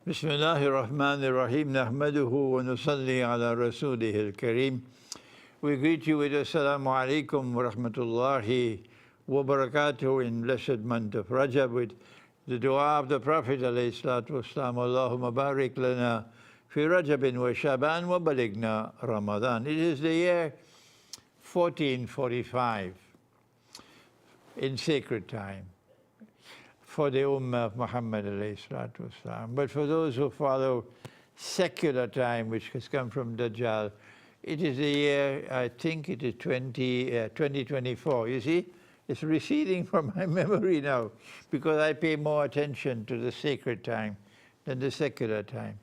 بسم الله الرحمن الرحيم نحمده ونصلي على رسوله الكريم. We greet you with Assalamu alaikum wa rahmatullahi wa barakatuh in blessed month of Rajab with the dua of the Prophet alayhi salatu wasalam, Allahumma barik lana fi Rajabin wa Shaban wa baligna Ramadan. It is the year 1445 in sacred time for the Ummah of Muhammad alayhi salatu wasalam. But for those who follow secular time, which has come from Dajjal, it is the year, I think it is 2024. You see, it's receding from my memory now because I pay more attention to the sacred time than the secular time.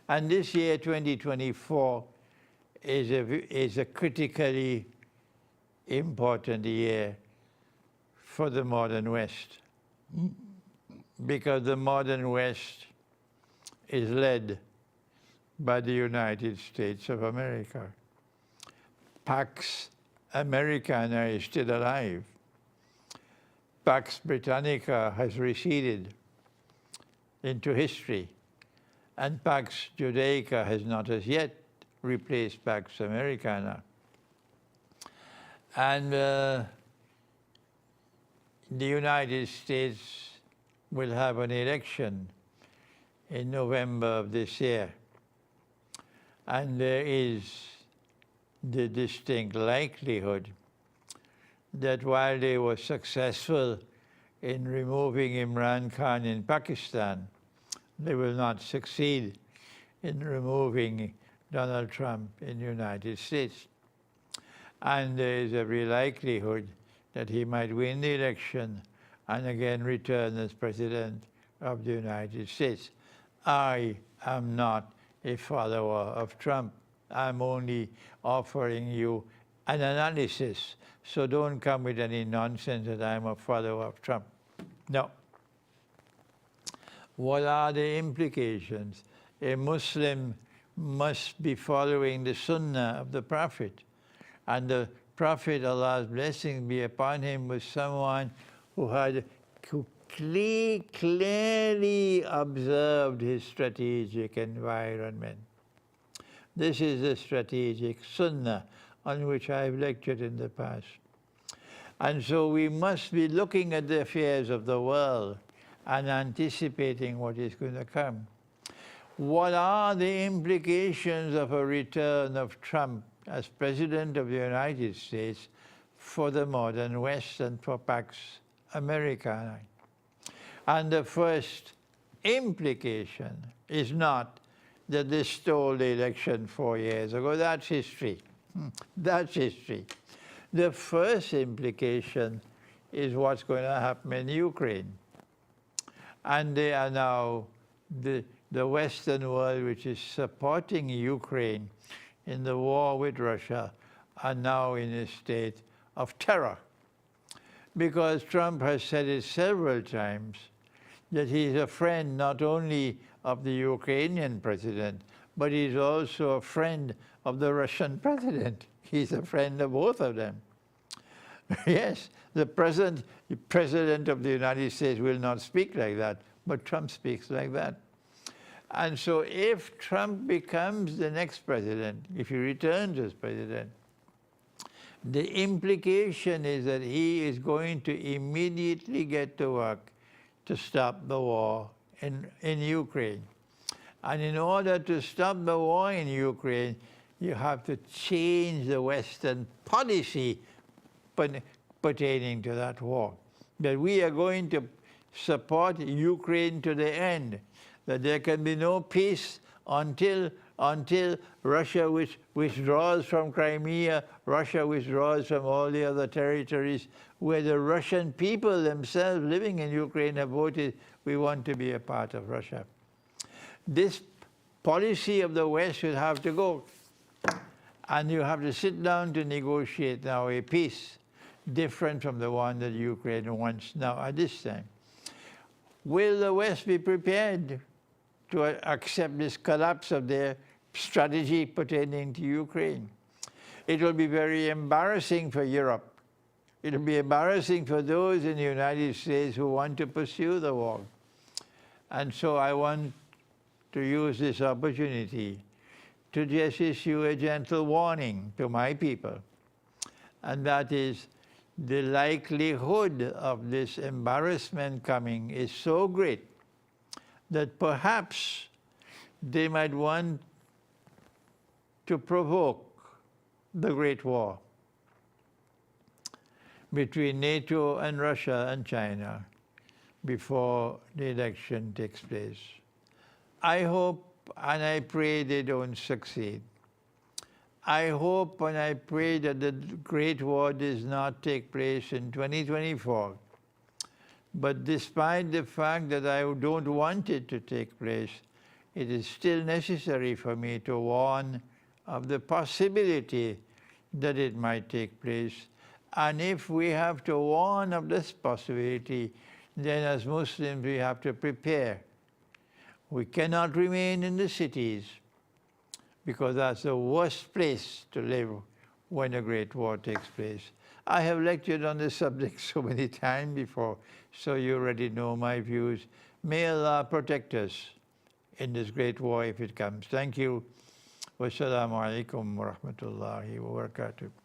And this year, 2024, is a critically important year for the modern West, because the modern West is led by the United States of America. Pax Americana is still alive. Pax Britannica has receded into history, and Pax Judaica has not as yet replaced Pax Americana. And the United States will have an election in November of this year. And there is the distinct likelihood that while they were successful in removing Imran Khan in Pakistan, they will not succeed in removing Donald Trump in the United States. And there is every likelihood that he might win the election and again return as President of the United States. I am not a follower of Trump. I'm only offering you an analysis. So don't come with any nonsense that I'm a follower of Trump. No. What are the implications? A Muslim must be following the Sunnah of the Prophet. And the Prophet, Allah's blessing be upon him, was someone who clearly observed his strategic environment. This is the strategic sunnah on which I have lectured in the past. And so we must be looking at the affairs of the world and anticipating what is going to come. What are the implications of a return of Trump as President of the United States for the modern West and for Pax Americana? And the first implication is not that they stole the election 4 years ago. That's history. That's history. The first implication is what's going to happen in Ukraine. And they are now, the Western world, which is supporting Ukraine in the war with Russia, are now in a state of terror. Because Trump has said it several times that he's a friend not only of the Ukrainian president, but he's also a friend of the Russian president. He's a friend of both of them. Yes, the president of the United States will not speak like that, but Trump speaks like that. And so if Trump becomes the next president, if he returns as president, the implication is that he is going to immediately get to work to stop the war in Ukraine. And in order to stop the war in Ukraine, you have to change the Western policy pertaining to that war. That we are going to support Ukraine to the end. That there can be no peace until Russia withdraws from Crimea, Russia withdraws from all the other territories where the Russian people themselves living in Ukraine have voted, we want to be a part of Russia. This policy of the West should have to go. And you have to sit down to negotiate now a peace different from the one that Ukraine wants now at this time. Will the West be prepared to accept this collapse of their strategy pertaining to Ukraine? It will be very embarrassing for Europe. It will be embarrassing for those in the United States who want to pursue the war. And so I want to use this opportunity to just issue a gentle warning to my people, and that is the likelihood of this embarrassment coming is so great that perhaps they might want to provoke the Great War between NATO and Russia and China before the election takes place. I hope and I pray they don't succeed. I hope and I pray that the Great War does not take place in 2024. But despite the fact that I don't want it to take place, it is still necessary for me to warn of the possibility that it might take place. And if we have to warn of this possibility, then as Muslims we have to prepare. We cannot remain in the cities because that's the worst place to live when a great war takes place. I have lectured on this subject so many times before, so you already know my views. May Allah protect us in this great war if it comes. Thank you. Wassalamu alaikum wa rahmatullahi wa barakatuh.